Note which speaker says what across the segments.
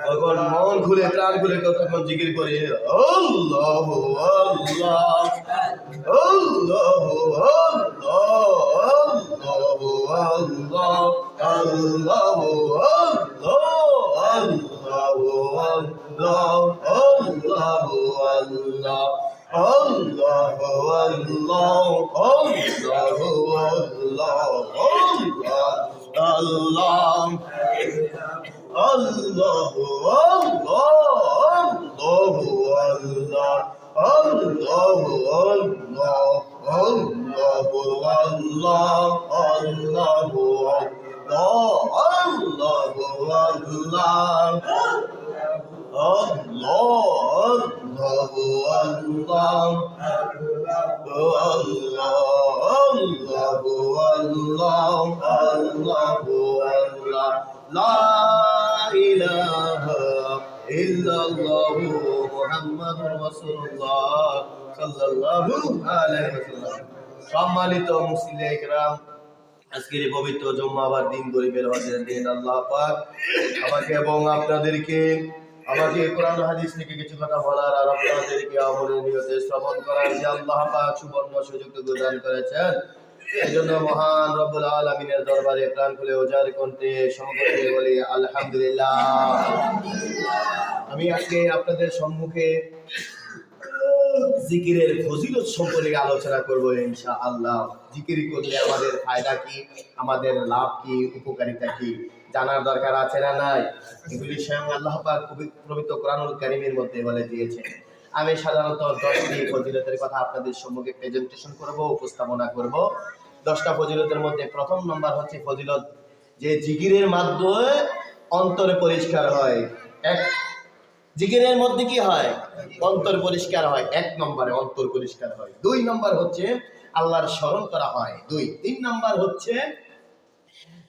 Speaker 1: তখন মন খুলে প্রাণ খুলে তখন জিকির করি আল্লাহু আল্লাহ আল্লাহু আল্লাহ আল্লাহু আল্লাহ আল্লাহু আল্লাহ আল্লাহু আল্লাহ আল্লাহু আল্লাহ আল্লাহ Allahu Allah, Allahu Allah, Allahu Allah, Allahu Allah, Allahu Allah, La ilaha illallah Muhammadur Rasulullah sallallahu alaihi wasallam সম্মানিত মুসলিম ইকরাম আজকের এই পবিত্র জুম্মাবার দিন গরিবের হজের দিন আল্লাহ পাক আমাকে এবং আপনাদেরকে আমাকে কোরআন হাদিস থেকে কিছু কথা বলার আর আপনাদেরকে আমলের নিয়তে শ্রবণ করার যে আল্লাহ পাক সুবর্ণ সুযোগ প্রদান করেছেন এইজন্য মহান রব্বুল আলামিনের দরবারে প্রাণ খুলে উজাড় কণ্ঠে সমবেত বলি আলহামদুলিল্লাহ। আমি আজকে আপনাদের সম্মুখে জিকিরের ফজিলত সম্পর্কে আলোচনা করব ইনশাআল্লাহ। জিকির করলে আমাদের ফায়দা কি, আমাদের লাভ কি, উপকারিতা কি জানার দরকার আছে না নাই? এগুলি স্বয়ং আল্লাহ পাক পবিত্র কোরআনুল কারীমের মধ্যে বলে দিয়েছেন। আমি সাধারণত 10টি ফজিলতের কথা আপনাদের সম্মুখে প্রেজেন্টেশন করব, উপস্থাপনা করব। 10টা ফজিলতের মধ্যে প্রথম নম্বর হচ্ছে ফজিলত যে জিকিরের মাধ্যমে অন্তর পরিষ্কার হয়। জিকিরের মধ্যে কি হয়? অন্তর পরিষ্কার হয়। 1 নম্বরে অন্তর পরিষ্কার হয়। 2 নম্বর হচ্ছে আল্লাহর স্মরণ করা হয়। 3 নম্বর হচ্ছে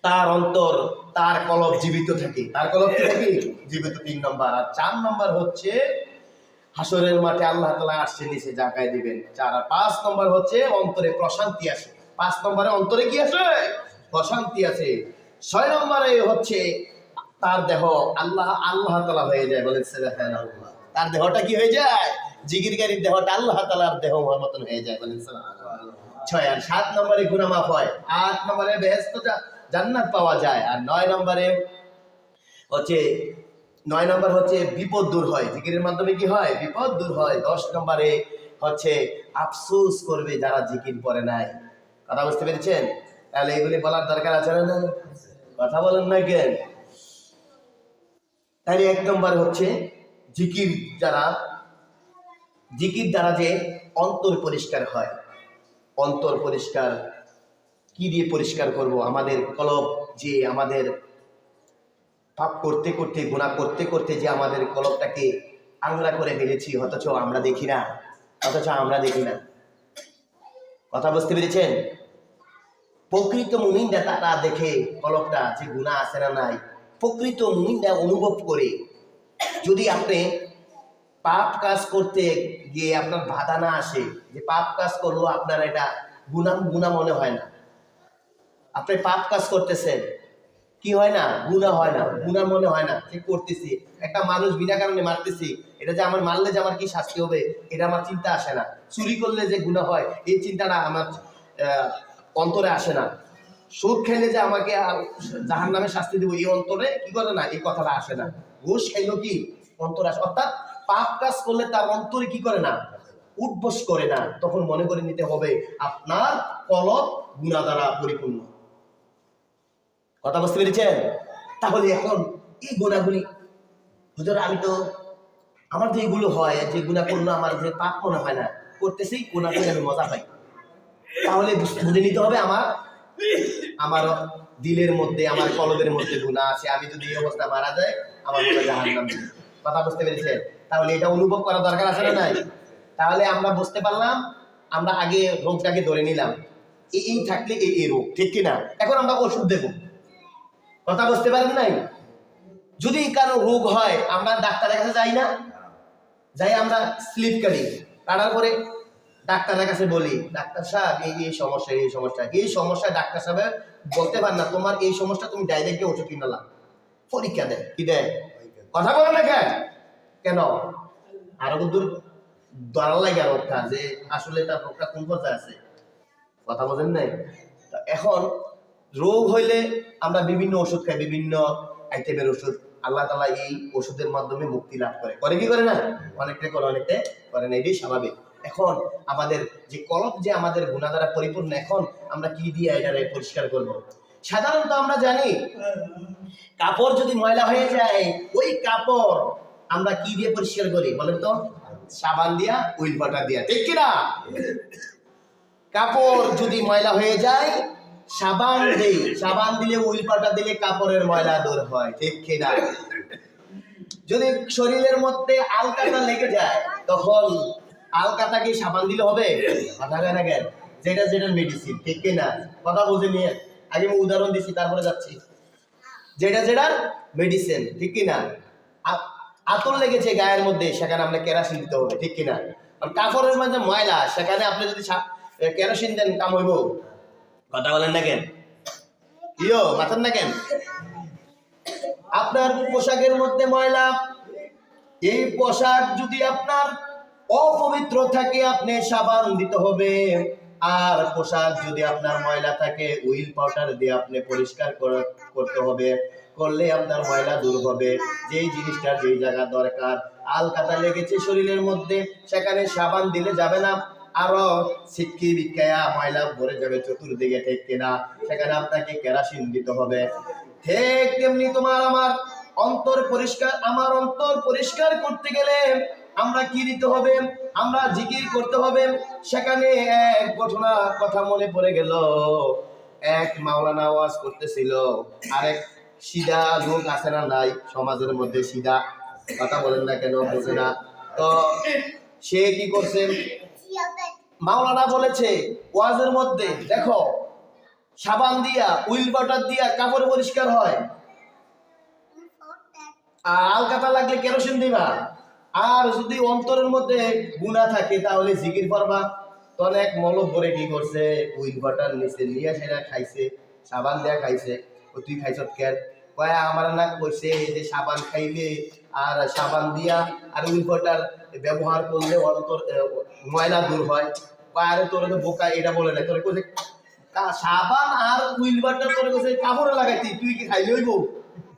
Speaker 1: তার অন্তর, তার কলব জীবিত থাকে। তার কলব কি থাকে? জীবিত। 3 নম্বর। আর 4 নম্বর হচ্ছে হাসরের মাঠে আল্লাহ তাআলা আরশে নিচে জায়গায় দিবেন। 4 আর 5 নম্বর হচ্ছে অন্তরে প্রশান্তি আসে। 5 নম্বরে অন্তরে কি আসে? প্রশান্তি আছে। 6 নম্বরে হচ্ছে তার দেহ আল্লাহ তাআলা হয়ে যায়। বলেন সুবহানাল্লাহ। তার দেহটা কি হয়ে যায়? জিকিরকারীর দেহটা আল্লাহ তাআলার দেহ মতন হয়ে যায়। বলেন সুবহানাল্লাহ। 6 আর 7 নম্বরে গুনাহ মাফ হয়। 8 নম্বরে বেহেশত জান্নাত পাওয়া যায়। আর 9 নম্বরে হচ্ছে বিপদ দূর হয়। জিকিরের মাধ্যমে কি হয়? বিপদ দূর হয়। 10 নম্বরে হচ্ছে আফসোস করবে যারা জিকির পড়ে নাই। কথা বুঝতে পেরেছেন? তাহলে এগুলি বলার দরকার আছে না? কথা বলেন না কেন? তাহলে 1 নম্বর হচ্ছে জিকির দ্বারা যে অন্তর পরিষ্কার হয়। অন্তর পরিষ্কার কি দিয়ে পরিষ্কার করব? আমাদের কলব, যে আমাদের পাপ করতে করতে, গুনাহ করতে করতে যে আমাদের কলবটাকে আংরা করে ফেলেছি, অথচ আমরা দেখি না। কথা বুঝতে পেরেছেন? প্রকৃত মুমিনরা তারা দেখে কলবটা যে গুনাহ আছে না নাই। প্রকৃত মুমিনরা অনুভব করে। যদি আপনি পাপ কাজ করতে গিয়ে আপনার বাধা না আসে, যে পাপ কাজ করলো আপনার এটা গুনাহ মনে হয় না। আপনি পাপ কাজ করতেছেন, কি হয় না? গুনাহ হয় না, গুনাহ মনে হয় না। ঠিক করতেছি, একটা মানুষ বিনা কারণে মারতেছি, এটা যে আমার মারলে যে আমার কি শাস্তি হবে এটা আমার চিন্তা আসে না। চুরি করলে যে গুনাহ হয় এই চিন্তাটা আমার অন্তরে আসে না। সুদ খেলে যে আমাকে জাহান্নামে শাস্তি দেব এই অন্তরে কি করে না, এই কথাটা আসে না। ঘুষ খাইলো কি অন্তরে আসে। অর্থাৎ পাপ কাজ করলে তার অন্তরে কি করে না, উদ্বোস করে না। তখন মনে করে নিতে হবে আপনার কলব গুনাহ দ্বারা পরিপূর্ণ। কথা বুঝতে পেরেছেন? তাহলে এখন এই গুনাহগুলি, হুজুর আমার তো এগুলো হয়, যে গুনাহ করলে আমার যে পাপ মনে হয় না, করতেছি গুনাহ করে আমি মজা পাই। তাহলে বুঝে নিতে হবে আমার দিলের মধ্যে, আমার কলবের মধ্যে গুনাহ আছে। আমি যদি এই অবস্থা মারা যায় আমার মনে জাহান্নাম। কথা বুঝতে পেরেছেন? তাহলে এটা অনুভব করা দরকার আছে না নাই? তাহলে আমরা বুঝতে পারলাম, আমরা আগে রোগটাকে ধরে নিলাম, এই থাকলে এই রোগ, ঠিক কিনা? এখন আমরা ওষুধ দেব। কথা বুঝতে পারেন নাই? যদি কারো রোগ হয় আমরা ডাক্তারের কাছে যাই না? যাই, আমরা স্লিপ কাটার পরে ডাক্তারের কাছে বলি, ডাক্তার সাহেব এই সমস্যা ডাক্তার সাহেব বলতে পার না তোমার এই সমস্যা, তুমি ডাইরেক্ট ওষুধ কিনালাম। পরীক্ষা দেয়, কি দেয়? কথা বলে না কেন? কেন আরো দূর ধরার লাগে রোগটা, যে আসলে তার রোগটা কোন পর্যায়ে আছে। কথা বলেন নাই? এখন রোগ হইলে আমরা বিভিন্ন ওষুধ খাই, বিভিন্ন আইটেমের ওষুধ। আল্লাহ তাআলা এই ওষুধের মাধ্যমে মুক্তি লাভ করে কি করে না? অনেকটা করে, অনেকটা করে না, এটাই স্বাভাবিক। এখন আমাদের যে কলব, যে আমাদের গুনাহ দ্বারা পরিপূর্ণ, এখন আমরা কি দিয়ে এটারে পরিষ্কার করব? সাধারণত আমরা জানি কাপড় যদি ময়লা হয়ে যায়, ওই কাপড় আমরা কি দিয়ে পরিষ্কার করি বলেন তো? সাবান দিয়া, উইল ওয়াটার দিয়া, ঠিক কিনা? কাপড় যদি ময়লা হয়ে যায় সাবান দেই, সাবান দিলে, উইল ওয়াটার দিলে কাপড়ের ময়লা দূর হয়, ঠিক কিনা? যদি শরীরের মধ্যে আলকাতা লেগে যায়, তখন আলকাতা কি সাবান দিলে হবে? কথা কেন কেন? যেটা যেটা মেডিসিন, ঠিক কিনা? কথা বুঝে নিয়ে আগে আমি উদাহরণ দিচ্ছি, তারপরে যাচ্ছি। যেটা যেটা মেডিসিন, ঠিক কিনা? আতর লেগেছে গায়ের মধ্যে, সেখানে আমরা কেরাসিন দিতে হবে, ঠিক কিনা? আর কাপড়ের মধ্যে ময়লা, সেখানে আপনি যদি কেরোসিন দেন, কাম হইব? কথা বলেন না কেন? ইয়ো মাথার না কেন? আপনার পোশাকের মধ্যে ময়লা, এই পোশাক যদি আপনার অপবিত্র থাকে, আপনি সাবান দিতে হবে। আর পোশাক যদি আপনার ময়লা থাকে, উইল পাউডার দিয়ে আপনি পরিষ্কার করতে হবে। করলে আপনার ময়লা দূর হবে। যেই জিনিসটা যেই জায়গা দরকার, আলকাতা লেগেছে শরীরের মধ্যে, সেখানে সাবান দিলে যাবে না, আরো ছিটকি বিটকায়া ময়লা ভরে যাবে চতুর্দিকে, ঠিক কিনা? সেখানে আপনাকে কেরাসিন দিতে হবে। ঠিক তেমনি তোমার আমার অন্তর পরিষ্কার, আমার অন্তর পরিষ্কার করতে গেলে আমরা কি দিতে হবে? আমরা জিকির করতে হবে। সেখানে এক ঘটনা কথা মনে পড়ে গেল। এক মাওলানা ওয়াজ করতেছিল, আরেক সিধা লোক আছে না নাই সমাজের মধ্যে? সিধা কথা বলেন না কেন? বোঝে না তো। সে কি করছে? মাওলানা বলেছে ওয়াজের মধ্যে, দেখো সাবান দিয়া, উইল ওয়াটার দিয়া কাপড় পরিষ্কার হয়, আর আলকাতা লাগলে কেরোসিন দিবা। আর যদি অন্তরের মধ্যে গুনাহ থাকে, তাহলে জিকির করবা। তো অনেক মলক করে কি করছে, উইল ওয়াটার নিচে নিয়ে সেটা খাইছে, সাবান দেয়া খাইছে। ও তুই খাইছ কেন? কয় আমার না কইছে যে সাবান খাইলে আর সাবান দিয়া আর উইল ওয়াটার ব্যবহার করলে অন্তর ময়লা দূর হয়। কয় আরে তোর তো বোকা, এটা বলে না, তোর কইছে সাবান আর উইল ওয়াটার তোর কইছে কাপড়ে লাগাইতি, তুই কি খাইলে হইব?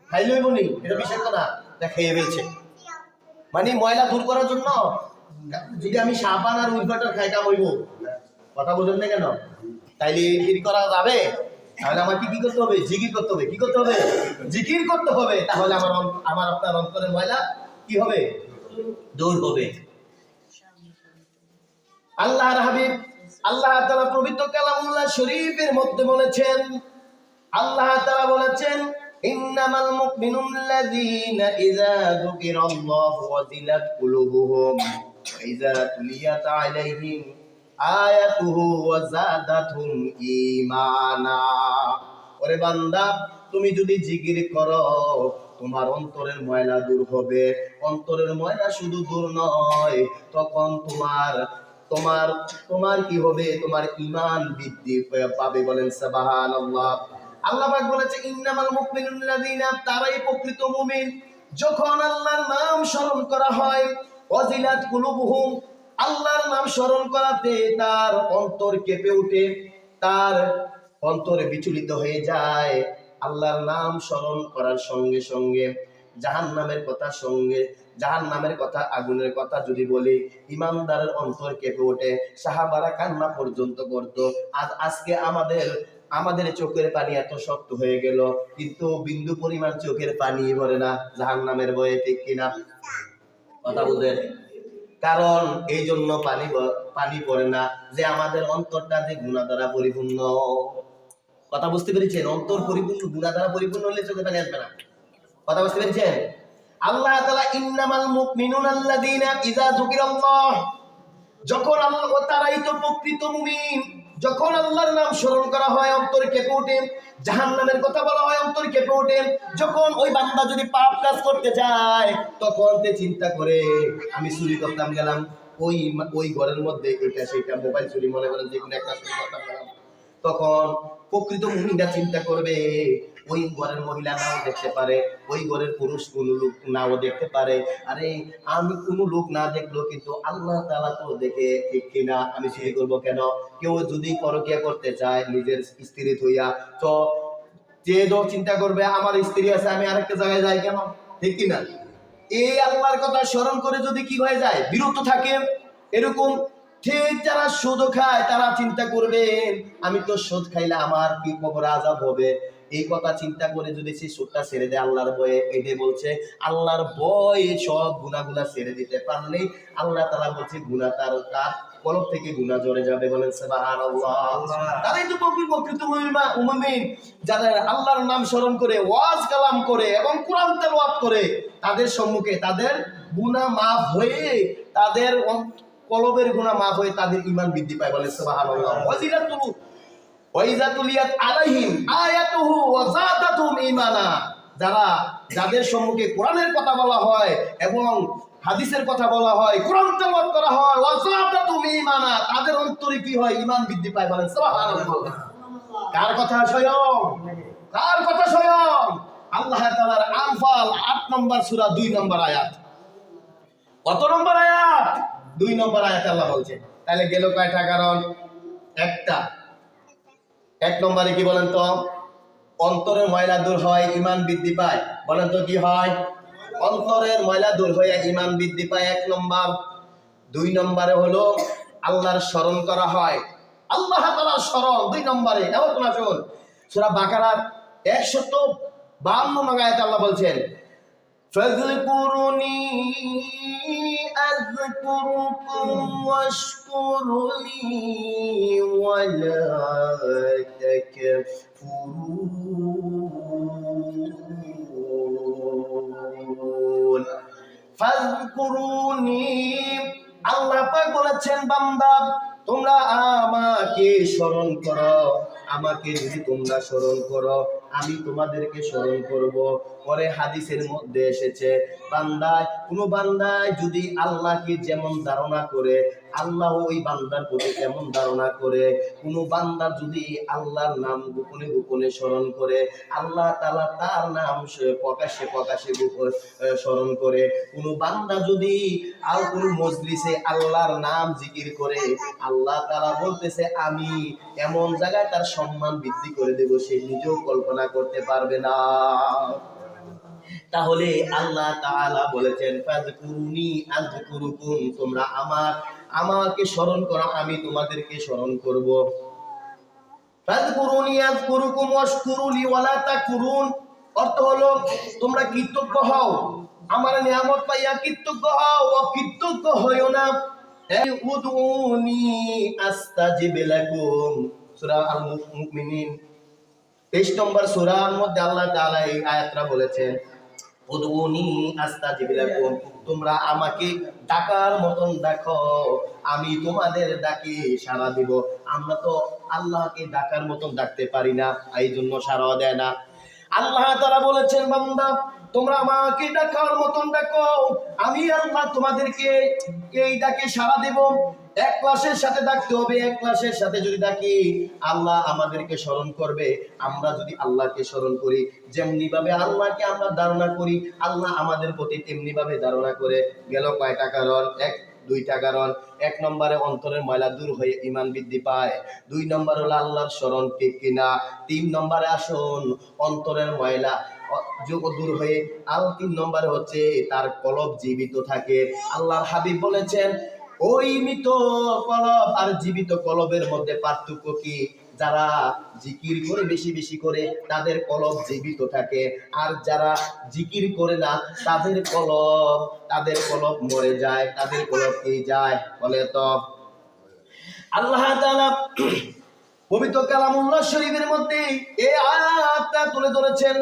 Speaker 1: খাইলে হইব নি? এটা বিষয় না, খেয়ে ফেলছে। মানে ময়লা দূর করার জন্য যদি আমি সাবান আর উইল ওয়াটার খাই, কাম হইব? কথা বলেন না কেন? তাইলে কি করা যাবে? তাহলে আমাকে কি করতে হবে? জিকির করতে হবে। কি করতে হবে? জিকির করতে হবে। তাহলে আমার আপনার অন্তরের ময়লা কি হবে? দূর হবে। আল্লাহর হাবিব আল্লাহ তাআলা পবিত্র কালামুল্লাহ শরীফের মধ্যে বলেছেন, আল্লাহ তাআলা বলেছেন, ইন্নামাল মুমিনুল্লাযীনা ইযা যুকিরাল্লাহু ওয়াজিলাত কুলুবুহুম ওয়া ইযা তুলিয়াত আলাইহিম আয়াতুহু ওয়াজাদাতুহুম ঈমানা। ওরে বান্দা, তুমি যদি জিকির করো, তোমার অন্তরের ময়লা দূর হবে। অন্তরের ময়লা শুধু দূর নয়, তখন তোমার তোমার তোমার কি হবে? তোমার ঈমান বৃদ্ধি পাবে। বলেন সুবহানাল্লাহ। আল্লাহ পাক বলেছে, ইন্নামাল মুমিনুল্লাযীনা, তারাই প্রকৃত মুমিন যখন আল্লাহর নাম স্মরণ করা হয়, ওয়াজিলাত কুলুবুহুম, আল্লাহর নাম স্মরণ করাতে তার অন্তর কেঁপে ওঠে, তার অন্তর বিচলিত হয়ে যায়। আল্লাহর নাম স্মরণ করার সঙ্গে সঙ্গে জাহান্নামের কথা, আগুনের কথা যদি বলি, ইমানদারের অন্তর কেঁপে ওঠে। সাহাবারা কান্না পর্যন্ত করত। আজকে আমাদের চোখের পানি এত শক্ত হয়ে গেল, কিন্তু বিন্দু পরিমাণ চোখের পানি ভরে না জাহান্নামের ভয়ে, ঠিক কিনা? কথা বুঝেন? কারণ এই জন্য পানি পড়ে না যে আমাদের অন্তরটা যে গুনাহ দ্বারা পরিপূর্ণ। কথা বুঝতে পেরেছেন? অন্তর পরিপূর্ণ, গুনাহ দ্বারা পরিপূর্ণ হলে চোখে পানি আসবে না। কথা বুঝতে পেরেছেন? আল্লাহ তাআলা ইন্নামাল মুমিনুনাল্লাযীনা ইযা যুকিরাল্লাহ, যখন আল্লাহ, তারাই তো প্রকৃত মুমিন যখন আল্লাহর নাম স্মরণ করা হয় অন্তর কেঁপে ওঠে। জাহান্নামের কথা বলা হয়, অন্তর কেঁপে ওঠে। যখন ওই বান্দা যদি পাপ কাজ করতে যায়, তখন তে চিন্তা করে, আমি চুরি করতাম গেলাম ওই ঘরের মধ্যে, এটা সেটা মোবাইল চুরি, মনে করেন যে কোনো একটা চুরি করতাম গেলাম, তখন প্রকৃত মুমিনরা চিন্তা করবে, ওই ঘরের মহিলা নাও দেখতে পারে, ওই ঘরের পুরুষ কোনো লোক নাও দেখতে পারে। আরে আমি কোনো লোক না দেখলো কিন্তু আল্লাহ তাআলা তো দেখে, ঠিক কিনা? আমি চুরি করবো কেন? কেউ যদি পরকিয়া করতে চায় নিজের স্ত্রী থইয়া, তো যে দল চিন্তা করবে আমার স্ত্রী আছে আমি আরেকটা জায়গায় যাই কেন, ঠিক কিনা? এই আল্লাহর কথা স্মরণ করে যদি কি হয়ে যায়, বিরত থাকে এরকম। ঠিক যারা সুদ খায় তারা চিন্তা করবেন আমি তো সুদ খাইলে আমার কি কবর আযাব হবে, এই কথা চিন্তা করে যদি সে সুদটা ছেড়ে দেয় আল্লাহর ভয়ে। এটাই বলছে আল্লাহর ভয়ে সব গুনাহগুলা ছেড়ে দিতে পারলেই আল্লাহ তাআলা বলছে গুনাহ তার কলব থেকে গুনাহ ঝরে যাবে। বলেন সুবহানাল্লাহ। তারাই তো প্রকৃত মুমিন, যারা আল্লাহর নাম স্মরণ করে, ওয়াজ কালাম করে এবং কোরআন তেলাওয়াত করে, তাদের সম্মুখে তাদের গুনাহ মাফ হয়ে, তাদের কলবের গুনাহ মাফ হয়ে তাদের ঈমান বৃদ্ধি পায়। বলেন সুবহানাল্লাহ। ওয়াইযা তুলিয়াত আলাইহিম আয়াতুহু ওয়া যাদাতুহুম ঈমানা। যাদের সম্মুখে কোরআনের কথা বলা হয় এবং হাদিসের কথা বলা হয়, কোরআন তেলাওয়াত করা হয়, ওয়া যাদাতুহুম ঈমানা, তাদের অন্তরে কি হয়? ঈমান বৃদ্ধি পায়। বলেন সুবহানাল্লাহ। কার কথা? স্বয়ং কার কথা? স্বয়ং আল্লাহ তাআলার। আনফাল ৮ নম্বর সূরা ২ নম্বর আয়াত। কত নম্বর আয়াত? ২ নম্বর আয়াতে আল্লাহ বলছে। তাহলে গেল কয়টা কারণ? একটা। এক নম্বরে কি বলেন তো? অন্তরের ময়লা দূর হয়, ঈমান বৃদ্ধি পায়। বলেন তো কি হয়? অন্তরের ময়লা দূর হয়ে ঈমান বৃদ্ধি পায়, ১ নম্বর। ২ নম্বরে হলো আল্লাহর স্মরণ করা হয়, আল্লাহ তাআলার স্মরণ ২ নম্বরে। এবার তোমরা শুন, সূরা বাকারার ১৫২ নম্বর আয়াতে আল্লাহ বলছেন ফাযকুরুনি আযকুরুকুম ওয়াশকুরুনি ওয়ালা তাকফুরুন। ফাযকুরুনি, আল্লাহ পাক বলেছেন বান্দা তোমরা আমাকে স্মরণ করো, আমাকে যদি তোমরা স্মরণ করো আমি তোমাদেরকে স্মরণ করব। পরে হাদিসের মধ্যে এসেছে কোনো বান্দায় যদি আল্লাহকে যেমন ধারণা করে আল্লাহ ওই বান্দার প্রতি তেমন ধারণা করে। কোনো বান্দা যদি আল্লাহর নাম গোপনে গোপনে স্মরণ করে আল্লাহ তাআলা তার নাম প্রকাশ্যে প্রকাশ্যে স্মরণ করে। কোনো বান্দা যদি আর কোন মজলিসে আল্লাহর নাম জিকির করে আল্লাহ তাআলা বলতেছে আমি এমন জায়গায় তার সম্মান বৃদ্ধি করে দেব সে নিজেও কল্পনা করতে পারবে না। তাহলে আল্লাহ তাআলা বলেছেন ফাযকুরুনি আযকুরুকুম, তোমরা আমাকে স্মরণ করো আমি তোমাদেরকে স্মরণ করব। ফাযকুরুনি আযকুরুকুম ওয়াশকুরুলি ওয়ালা তাকফুরুন, অর্থ হলো তোমরা কৃতজ্ঞ হও, আমার নিয়ামত পাইয়া কৃতজ্ঞ হও, অকৃতজ্ঞ হইও না। উদউনি আস্তাজিব লাকুম, সূরা আল মুমিনিন ২৩ নম্বর সূরার মধ্যে আল্লাহ তাআলা এই আয়াতটা বলেছেন উদউনি আস্তাজিব লাকুম, তোমরা আমাকে ডাকার মতন ডাকো আমি তোমাদের ডাকে সাড়া দিব। আমরা তো আল্লাহকে ডাকার মতন ডাকতে পারি না, এই জন্য সাড়া দেয় না। আল্লাহ তাআলা বলেছেন বান্দা তোমরা আমাকে ডাকার মতন ডাকো আমি আল্লাহ তোমাদেরকে এই ডাকে সাড়া দেব। একলাসের সাথে ডাকতে হবে, একলাসের সাথে যদি ডাকি আল্লাহ আমাদেরকে স্মরণ করবে। আমরা যদি আল্লাহকে স্মরণ করি যেমনি ভাবে আল্লাহকে আমরা ধারণা করি আল্লাহ আমাদের প্রতি তেমনি ভাবে ধারণা করে। গেল কয়টা কারণ? ২টা কারণ। ১ নম্বরে অন্তরের ময়লা দূর হয়ে ঈমান বৃদ্ধি পায়। ২ নম্বর হলো আল্লাহর স্মরণ, ঠিক কিনা? ৩ নম্বরে আসুন অন্তরের ময়লা দূর হয়ে ৩ নম্বরে হচ্ছে তার কলব জীবিত থাকে। আল্লাহর হাবিব বলেছেন ওই মৃত কলব আর জীবিত কলবের মধ্যে পার্থক্য কি? যারা জিকির করে বেশি বেশি করে তাদের কলব জীবিত থাকে, আর যারা জিকির করে না তাদের কলব মরে যায়, তাদের কলব কি যায়? বলে তো আল্লাহ তাআলা পবিত্র কালামুল্লাহ শরীফের মধ্যে এই আয়াতটা তুলে ধরেছেন।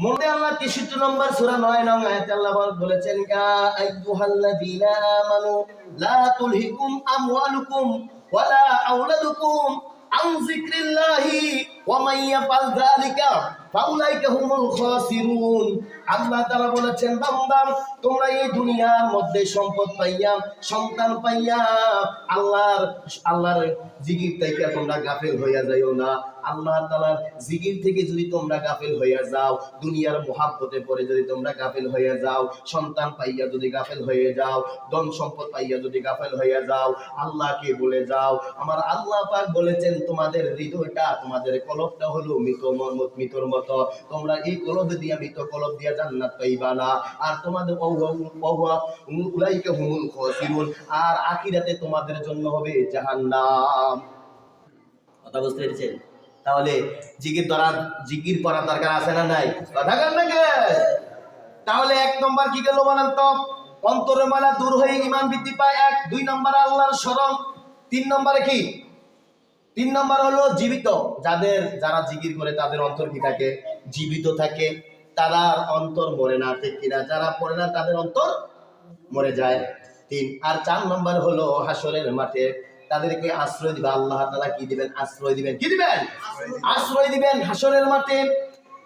Speaker 1: মনে আল্লাহ ৬৩ নম্বর সূরা ৯ নং আয়াতে আল্লাহ বলেছেন ইয়া আইয়ুহাল্লাযীনা আমানু লা তুলহিকুম আমওয়ালুকুম ওয়ালা আওলাদুকুম আন যিকরিল্লাহি ওয়া মান ইয়াফআল যালিকা ফাউলাইকা হুমুল খাসিরুন। আল্লাহ তাআলা বলেছেন, বান্দা তোমরা এই দুনিয়ার মধ্যে সম্পদ পাইয়া, সন্তান পাইয়া আল্লাহর জিকির থেকে তোমরা গাফেল হইয়া যাইও না। আল্লাহ তাআলার জিকির থেকে যদি তোমরা গাফেল হইয়া যাও, দুনিয়ার মহাব্বতে পড়ে যদি তোমরা গাফেল হইয়া যাও, সন্তান পাইয়া যদি গাফেল হয়ে যাও, ধন সম্পদ পাইয়া যদি গাফেল হইয়া যাও, আল্লাহকে ভুলে যাও, আমার আল্লাহ পাক বলেছেন তোমাদের হৃদয়টা, তোমাদের কলবটা হলো মৃতর মতো। তোমরা এই কলব দিয়া, মৃত কলব দিয়া জান্নাত পাইবা না। আর তোমাদের উলাইকা হুমুল খাসিরুন, আর আখিরাতে তোমাদের জন্য হবে জাহান্নাম। কথা বুঝতে পেরেছেন? তাহলে জিকির করার দরকার আছে না নাই? কথা বলেন নাকি? তাহলে 1 নম্বর কি গেল বলেন তো? অন্তরের মালা দূর হয়ে ঈমান বৃদ্ধি পায়। 1 2 নম্বরে আল্লাহর স্মরণ। 3 নম্বরে কি? 3 নম্বর হলো জীবিত। যারা জিকির করে তাদের অন্তর কি থাকে? জীবিত থাকে। তারা অন্তর মরে না, ঠিক কিনা? যারা পড়ে না তাদের অন্তর মরে যায়। 3 আর 4 নম্বর হলো হাসরের মাঠে তাদেরকে আশ্রয় দিবে আল্লাহ তাআলা। কি দিবেন? আশ্রয় দিবেন। কি দিবেন? আশ্রয় দিবেন হাসরের মাঠে।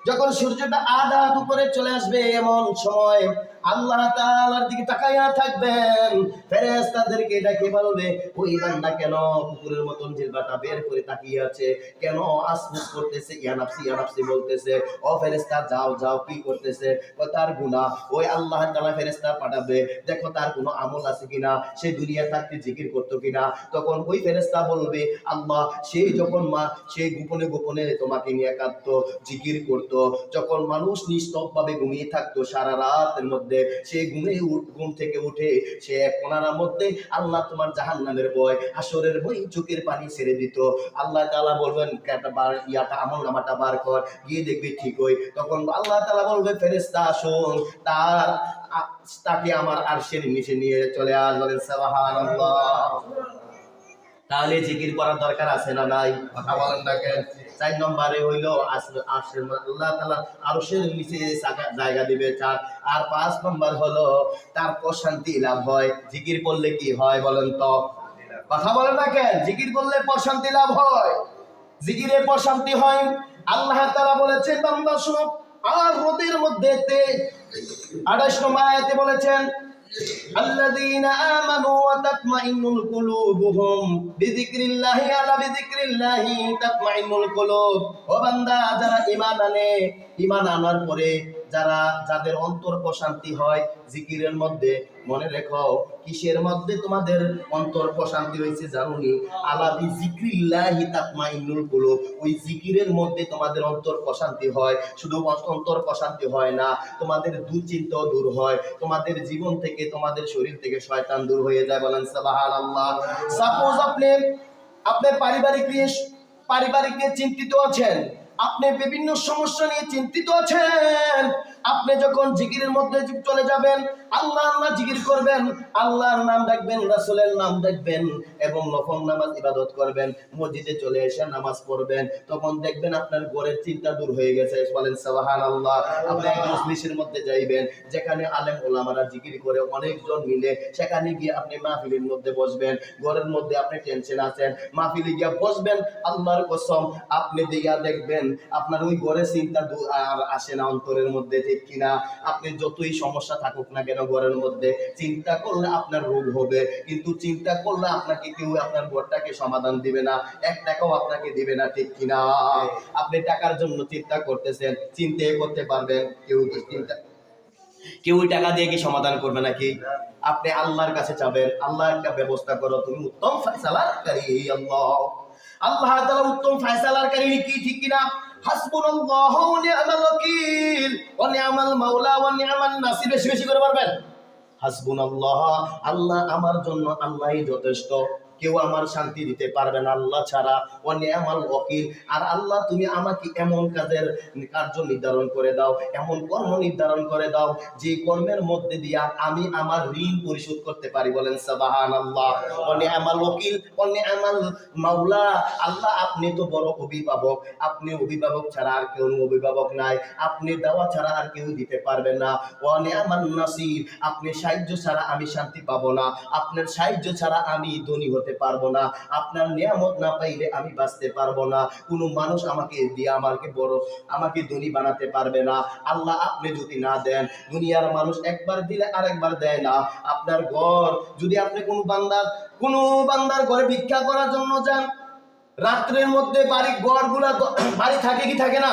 Speaker 1: যখন সূর্যটা আধা উপরে চলে আসবে, এমন সময় আল্লাহ তাআলার দিকে তাকাইয়া থাকবেন, ফেরেশতাদেরকে ডাকে বলবে, ওই বান্দা কেন কুকুরের মতন জিহ্বাটা বের করে তাকিয়ে আছে, কেন আসফুস করতেছে, ইয়া নাফসি ইয়া নাফসি বলতেছে? ও ফেরেশতা যাও যাও, কি করতেছে? তার গুনাহ। ওই আল্লাহ তাআলা ফেরেশতা পাঠাবে, দেখো তার কোনো আমল আছে কিনা, সে দুনিয়া থাকতে জিকির করতো কিনা। তখন ওই ফেরেশতা বলবে, আল্লাহ সেই গোপনে গোপনে তোমাকে নিয়ে কাঁদতো, জিকির করতো। যখন মানুষ নিস্তব্ধভাবে ঘুমিয়ে থাকতো সারা রাতের মধ্যে, সে ঘুম থেকে উঠে সে এক কোণার মধ্যে আল্লাহ তোমার জাহান্নামের ভয়, হাসরের ভয়, চোখের পানি ছেড়ে দিত। আল্লাহ তাআলা বলবেন, আমল নামাটা বার কর, গিয়ে দেখবি ঠিক হই। তখন আল্লাহ তাআলা বলবে, ফেরেশতা আসুন, তাকে আমার আরশের নিচে নিয়ে চলে আসবেন। সুবহানাল্লাহ। তাহলে জিকির করার দরকার আছে না নাই? কথা বলেন না কেন? 4 নম্বরে হইলো আল্লাহ তাআলা আরশের নিচে জায়গা দিবে 4। আর 5 নম্বর হলো তার প্রশান্তি লাভ হয়। জিকির করলে কি হয় বলেন তো? কথা বলেন না কেন? জিকির করলে প্রশান্তি লাভ হয়। জিকিরে প্রশান্তি হয়। আল্লাহ তাআলা বলেছেন, বান্দা শুনো, আর রোদের মধ্যে 28 নম্বর আয়াতে বলেছেন, আল্লাযীনা আমানু ওয়া তাতমাইন্নুল কুলুবুহুম বিযিকরিল্লাহি আলা বিযিকরিল্লাহি তাতমাইন্নুল কুলুব। ও বান্দা, যারা ঈমান আনার পরে যাদের অন্তর প্রশান্তি হয় জিকিরের মধ্যে, মনে রেখো কিসের মধ্যে তোমাদের অন্তর প্রশান্তি হয়েছে জানুনি? আলা বিযিকরিল্লাহি তাতমাইন্নুল কুলুব। ওই জিকিরের মধ্যে তোমাদের অন্তর প্রশান্তি হয়। শুধু অন্তর প্রশান্তি হয় না, তোমাদের দুশ্চিন্তাও দূর হয়, তোমাদের জীবন থেকে, তোমাদের শরীর থেকে শয়তান দূর হয়ে যায়। বলেন সুবহানাল্লাহ। সাপোজ আপনি পারিবারিক নিয়ে চিন্তিত আছেন, আপনি বিভিন্ন সমস্যা নিয়ে চিন্তিত আছেন, আপনি যখন জিকিরের মধ্যে চলে যাবেন, আল্লাহ জিকির করবেন, আল্লাহর নাম ডাকবেন, রাসূলের নাম ডাকবেন এবং নফল নামাজ ইবাদত করবেন, মসজিদে চলে এসে নামাজ পড়বেন, তখন দেখবেন আপনার ঘরের চিন্তা দূর হয়ে গেছে। বলেন সুবহানাল্লাহ। আপনি এক মজলিসের মধ্যে যাইবেন, যেখানে আলেম ওলামারা জিকির করে অনেকজন মিলে, সেখানে গিয়ে আপনি মাহফিলের মধ্যে বসবেন। ঘরের মধ্যে আপনি টেনশন আছেন, মাহফিলে গিয়ে বসবেন, আল্লাহর কসম আপনি দিয়া দেখবেন আপনার ওই ঘরের চিন্তা আর আসে না অন্তরের মধ্যে, ঠিক কিনা? আপনি যতই সমস্যা থাকুক না কেন ঘরের মধ্যে, চিন্তা করলে আপনার রোগ হবে, কিন্তু চিন্তা করলে আপনাকে কেউ আপনার ঘরটাকে সমাধান দিবে না, 1 টাকাও আপনাকে দিবে না, ঠিক কিনা? আপনি টাকার জন্য চিন্তা করতেছেন, চিন্তা করতে পারবেন? কেউ টাকা দিয়ে কি সমাধান করবে নাকি? আপনি আল্লাহর কাছে যাবেন, আল্লাহ একটা ব্যবস্থা করো, তুমি উত্তম ফয়সালাকারী আল্লাহ তাআলা উত্তম ফয়সালাকারী কি, ঠিক কিনা? হাসবুনাল্লাহু ওয়া নি'মাল ওয়াকিল ওয়া নি'মাল মাওলা ওয়া নি'মান নাসির। বেশি বেশি করে পারবেন? হাসবুনাল্লাহ, আল্লাহ আমার জন্য, আল্লাহই যথেষ্ট, কেউ আমার শান্তি দিতে পারবে না আল্লাহ ছাড়া। ওয়া নি'মাল ওয়াকিল, আর আল্লাহ তুমি আমাকে এমন কার্য নির্ধারণ করে দাও, এমন কর্ম নির্ধারণ করে দাও যে কর্মের মধ্যে দিয়া আমি আমার ঋণ পরিশোধ করতে পারি। বলেন সুবহানাল্লাহ। ওয়া নি'মাল ওয়াকিল ওয়া নি'মাল মাওলা, আল্লাহ আপনি তো বড় অভিভাবক, আপনি অভিভাবক ছাড়া আর কেউ অভিভাবক নাই, আপনি দেওয়া ছাড়া আর কেউ দিতে পারবে না। ওয়া নি'মান নাসির, আপনি সাহায্য ছাড়া আমি শান্তি পাবো না, আপনার সাহায্য ছাড়া আমি ধনী হতে করতে পারবো না, আপনার নিয়ামত না পাইলে আমি বাঁচতে পারবো না, কোনো মানুষ আমাকে দিয়ে আমাকে ধনী বানাতে পারবে না। আল্লাহ আপনি যদি না দেন, দুনিয়ার মানুষ একবার দিলে আরেকবার দেয় না। আপনার ঘর যদি আপনি কোনো বান্দার ঘরে ভিক্ষা করার জন্য যান, রাত্রের মধ্যে বাড়ি থাকে কি থাকে না?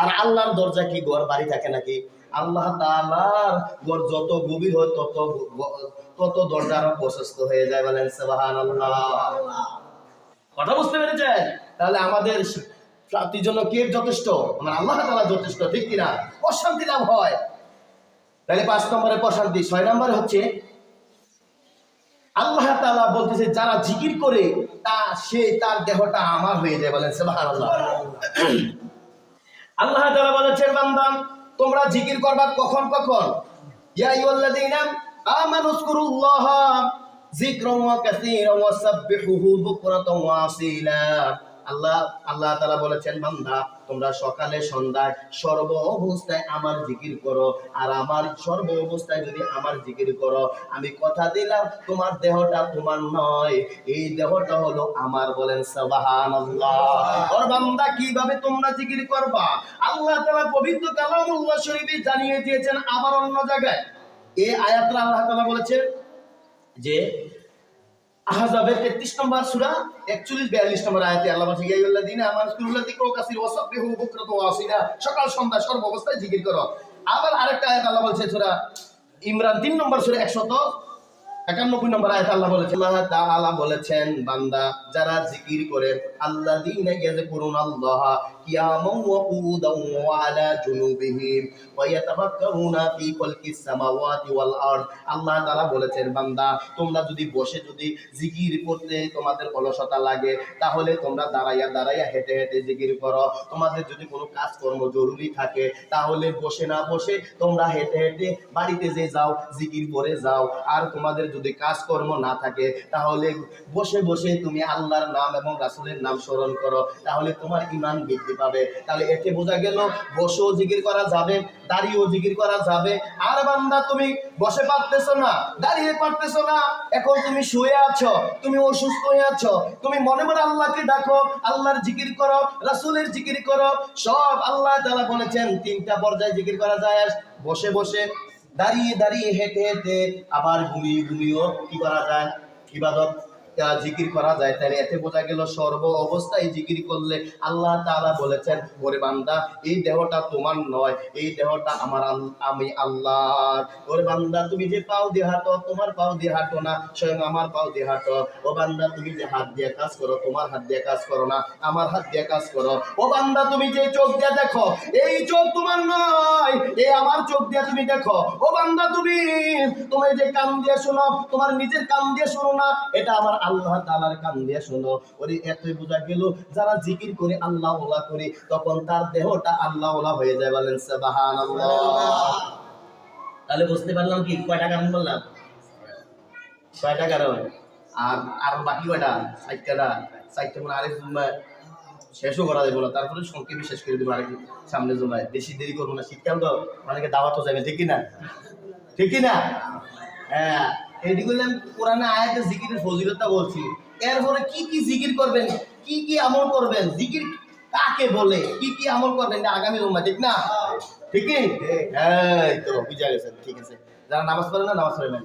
Speaker 1: আর আল্লাহর দরজা কি ঘর বাড়ি থাকে নাকি? আল্লাহ তাআলার ঘর যত গভীর হয় তত দরজা আরো প্রশস্ত হয়ে যায়। বলেন সুবহানাল্লাহ। কথা বুঝতে পেরেছেন? তাহলে আমাদের প্রাপ্তির জন্য কে যথেষ্ট? আমার আল্লাহ তাআলা যথেষ্ট, ঠিক কিনা? প্রশান্তি লাভ হয়। তাহলে ৫ নম্বরে প্রশান্তি। ৬ নম্বরে হচ্ছে আল্লাহ তাআলা বলতেছে যারা জিকির করে তার দেহটা আমার হয়ে যায়। বলেন সুবহানাল্লাহ। আল্লাহ তাআলা বলেছেন বান্দা তোমরা জিকির করবা কখন কখন? ইয়া আইয়ুহাল্লাযীনা আমানু যকুরুল্লাহা যিকরান ওয়া কাসীরান ওয়া সাব্বিহুহু বুকরাতান ওয়া আসীলা। আল্লাহ তাআলা বলেছেন বান্দা তোমরা সকালে সন্ধ্যায় সর্ব অবস্থায় আমার জিকির করো, আর আমার সর্ব অবস্থায় যদি আমার জিকির করো, আমি কথা দিলাম তোমার দেহটা তোমার নয়, এই দেহটা হলো আমার। বলেন সুবহানাল্লাহ। ওর বান্দা কিভাবে তোমরা জিকির করবা? আল্লাহ তাআলা পবিত্র কালামুল্লাহ শরীফে জানিয়ে দিয়েছেন। আবার অন্য জায়গায় এই আয়াতটা আল্লাহ তাআলা বলেছেন যে আহজাবের 33 নম্বর সূরা 41-42 নম্বর আয়াতে আল্লাহ বলেন ইয়া আইয়ুহাল্লাযীনা আমানু যকুরুল্লাহা যিকরান কাসীরান ওয়া সাব্বিহুহু বুকরাতান ওয়া আসীলা। সকাল সন্ধ্যা সর্ব অবস্থায় জিকির করো। আবার আরেকটা আয়াত আল্লাহ বলেছে সূরা ইমরান 3 নম্বর সূরা 191 নম্বর আয়াতে আল্লাহ বলেছেন বান্দা যারা জিকির করে আল্লাযীনা ইয়াযকুরুনাল্লাহা কিয়ামান ওয়া কুউদান ওয়া আলা জুনুবিহিম ওয়া ইয়াতাফাক্কারুনা ফি খালকিস সামাওয়াতি ওয়াল আরদ। আল্লাহ তাআলা বলেছেন বান্দা তোমরা যদি বসে জিকির করতে তোমাদের অলসতা লাগে, তাহলে তোমরা দাঁড়াইয়া হেঁটে হেঁটে জিকির করো। তোমাদের যদি কোনো কাজকর্ম জরুরি থাকে, তাহলে বসে না বসে তোমরা হেঁটে হেঁটে বাড়িতে যে যাও জিকির করে যাও। আর তোমাদের যদি কাজকর্ম না থাকে, তাহলে বসে বসে তুমি আল্লাহর নাম এবং রাসূলের নাম স্মরণ করো, তাহলে তোমার ঈমান বৃদ্ধি পাবে। তাহলে এতে বোঝা গেল বসেও জিকির করা যাবে, দাঁড়িয়েও জিকির করা যাবে। আর বান্দা তুমি বসে পারতেছো না, দাঁড়িয়ে পারতেছো না, এখন তুমি শুয়ে আছো, তুমি অসুস্থ হয়ে আছো, তুমি মনে মনে আল্লাহকে ডাকো, আল্লাহর জিকির করো, রাসূলের জিকির করো। সব আল্লাহ তাআলা বলেছেন 3টা পর্যায়ে জিকির করা যায়। বসে বসে, দাঁড়িয়ে হেঁটে হেঁটে, আবার ঘুমিয়েও কি করা যায়? ইবাদত জিকির করা যায়। তাহলে এতে বোঝা গেল সর্ব অবস্থায় জিকির করলে আল্লাহ তাআলা বলেছেন ওরে বান্দা এই দেহটা তোমার নয়, এই দেহটা আমি আল্লাহর। ওরে বান্দা তুমি যে পাও দিয়ে হাঁটো, তোমার পাও দিয়ে হাঁটো না, স্বয়ং আমার পাও দিয়ে হাঁটো। ও বান্দা তুমি যে হাত দিয়ে কাজ করো, তোমার হাত দিয়ে কাজ করো না, আমার হাত দিয়ে কাজ করো। ও বান্দা তুমি যে চোখ দিয়ে দেখো, এই চোখ তোমার নয়, এই আমার চোখ দিয়ে তুমি দেখো। ও বান্দা তুমি যে কান দিয়ে শোনো, তোমার নিজের কান দিয়ে শোনো না, এটা আমার আল্লাহ তাআলার কান দিয়ে শোনো। ওরে এতই বোঝা গেল যারা জিকির করে আল্লাহ ওয়ালা করে, তখন তার দেহটা আল্লাহ ওয়ালা হয়ে যায়। বলেন সুবহানাল্লাহ। তাহলে বুঝতে পারলাম কি কয়টা কারণ বললাম? 6টা কারণ। আর বাকি কয়টা? 4টা মানে আরেক শেষও করা যাবে না, তারপরে সংক্ষেপে শেষ করে দেবো আরেক সামনে জমায়। বেশি দেরি করবো না, শীতকাল তো অনেকে দাওয়াতও যাবে, ঠিক কিনা? ঠিক কিনা? হ্যাঁ, এটি করলাম কোরআনে আয়াতে জিকিরের ফজিলতটা বলছি। এরপরে কি কি জিকির করবেন, কি কি আমল করবেন, জিকির কাকে বলে, কি কি আমল করবেন আগামী উম্মাহ, ঠিক না? ঠিক কি? হ্যাঁ, তো বুঝা গেছে। ঠিক আছে, যারা নামাজ পড়েন না নামাজ পড়বেন।